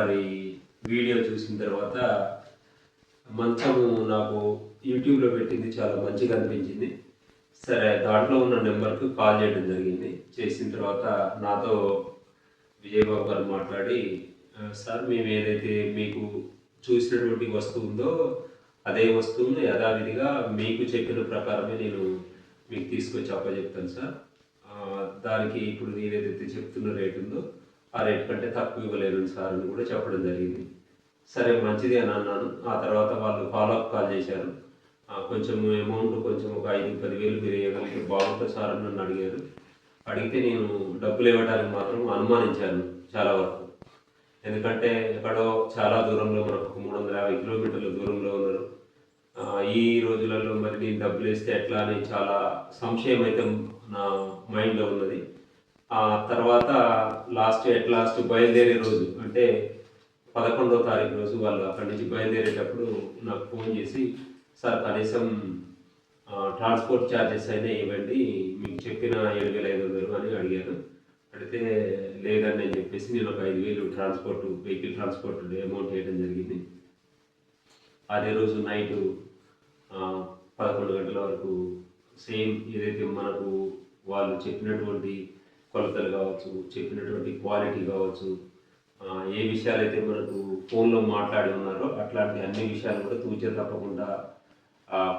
గారి వీడియో చూసిన తర్వాత మంచము నాకు యూట్యూబ్లో పెట్టింది చాలా మంచిగా అనిపించింది. సరే, దాంట్లో ఉన్న నెంబర్కు కాల్ చేయడం జరిగింది. చేసిన తర్వాత నాతో విజయబాబు గారు మాట్లాడి, సార్ మేము ఏదైతే మీకు చూసినటువంటి వస్తువు ఉందో అదే వస్తువును యథావిధిగా మీకు చెప్పిన ప్రకారమే నేను మీకు తీసుకొచ్చి అప్పచెప్తాను సార్. దానికి ఇప్పుడు ఏదైతే చెప్తున్న రేటు ఉందో ఆ రేట్ కంటే తక్కువ ఇవ్వలేను సార్ అని కూడా చెప్పడం జరిగింది. సరే, మంచిది అని అన్నాను. ఆ తర్వాత వాళ్ళు ఫాలోఅప్ కాల్ చేశారు. కొంచెం అమౌంట్ కొంచెం ఒక 5-10 వేలు మీరు వేయగలిగితే బాగుంటుంది సార్ అని నన్ను అడిగారు. అడిగితే నేను డబ్బులు ఇవ్వడానికి మాత్రం అనుమానించాను చాలా వరకు. ఎందుకంటే ఎక్కడో చాలా దూరంలో, మనకు ఒక 350 కిలోమీటర్ల దూరంలో ఉన్నారు. ఈ రోజులలో మరి నేను డబ్బులు వేస్తే ఎట్లా అని చాలా సంశయం అయితే నా మైండ్లో ఉన్నది. ఆ తర్వాత లాస్ట్ బయలుదేరే రోజు అంటే 11వ తారీఖు రోజు వాళ్ళు అక్కడి నుంచి బయలుదేరేటప్పుడు నాకు ఫోన్ చేసి, సార్ కనీసం ట్రాన్స్పోర్ట్ ఛార్జెస్ అయినా ఇవ్వండి, మీకు చెప్పిన 7,500 అని అడిగారు. అడిగితే లేదని నేను చెప్పేసి నేను ఒక 5,000 వెహికల్ ట్రాన్స్పోర్ట్ అమౌంట్ వేయడం జరిగింది. అదే రోజు నైటు 11 గంటల వరకు సేమ్ ఏదైతే మనకు వాళ్ళు చెప్పినటువంటి కొలతలు కావచ్చు, చెప్పినటువంటి క్వాలిటీ కావచ్చు, ఏ విషయాలైతే మనకు ఫోన్లో మాట్లాడి ఉన్నారో అట్లాంటి అన్ని విషయాలు కూడా తూచే తప్పకుండా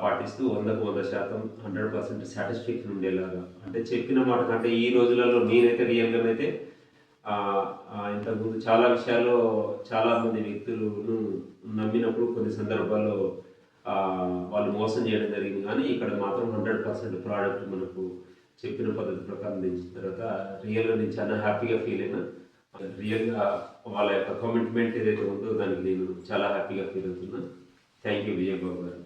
పాటిస్తూ 100% 100% సాటిస్ఫాక్షన్ ఉండేలాగా, అంటే చెప్పిన మాట కంటే ఈ రోజులలో నేనైతే రియల్గానైతే ఇంతకుముందు చాలా విషయాల్లో చాలామంది వ్యక్తులను నమ్మినప్పుడు కొన్ని సందర్భాల్లో వాళ్ళు మోసం చేయడం జరిగింది. కానీ ఇక్కడ మాత్రం 100% ప్రోడక్ట్ మనకు చెప్పిన పద్ధతి ప్రకారం తెచ్చిన తర్వాత రియల్గా నేను చాలా హ్యాపీగా ఫీల్ అయినా. రియల్గా వాళ్ళ యొక్క కమిట్మెంట్ ఏదైతే ఉందో దానికి నేను చాలా హ్యాపీగా ఫీల్ అవుతున్నా. థ్యాంక్ యూ విజయబాబు గారు.